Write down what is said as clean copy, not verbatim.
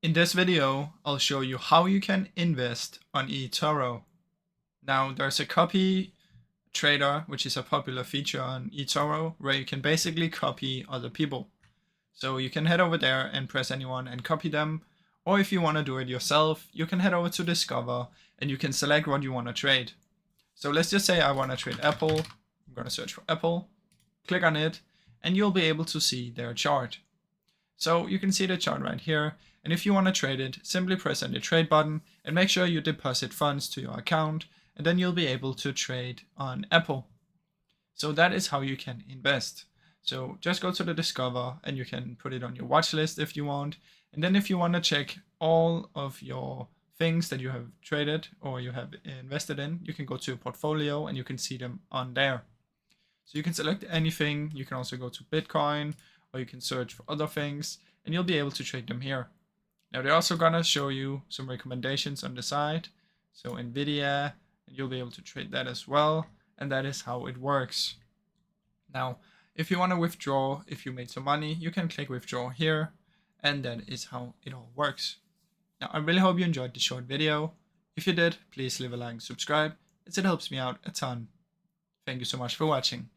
In this video, I'll show you how you can invest on eToro. Now, there's a copy trader, which is a popular feature on eToro, where you can basically copy other people. So you can head over there and press anyone and copy them. Or if you want to do it yourself, you can head over to Discover and you can select what you want to trade. So let's just say I want to trade Apple. I'm going to search for Apple, click on it, and you'll be able to see their chart. So you can see the chart right here. And if you want to trade it, simply press on the trade button and make sure you deposit funds to your account, and then you'll be able to trade on Apple. So that is how you can invest. So just go to the Discover and you can put it on your watch list if you want. And then if you want to check all of your things that you have traded or you have invested in, you can go to portfolio and you can see them on there. So you can select anything. You can also go to Bitcoin or you can search for other things and you'll be able to trade them here. Now they're also gonna show you some recommendations on the side. So Nvidia, and you'll be able to trade that as well. And that is how it works. Now, if you want to withdraw, if you made some money, you can click withdraw here. And that is how it all works. Now, I really hope you enjoyed the short video. If you did, please leave a like and subscribe, as it helps me out a ton. Thank you so much for watching.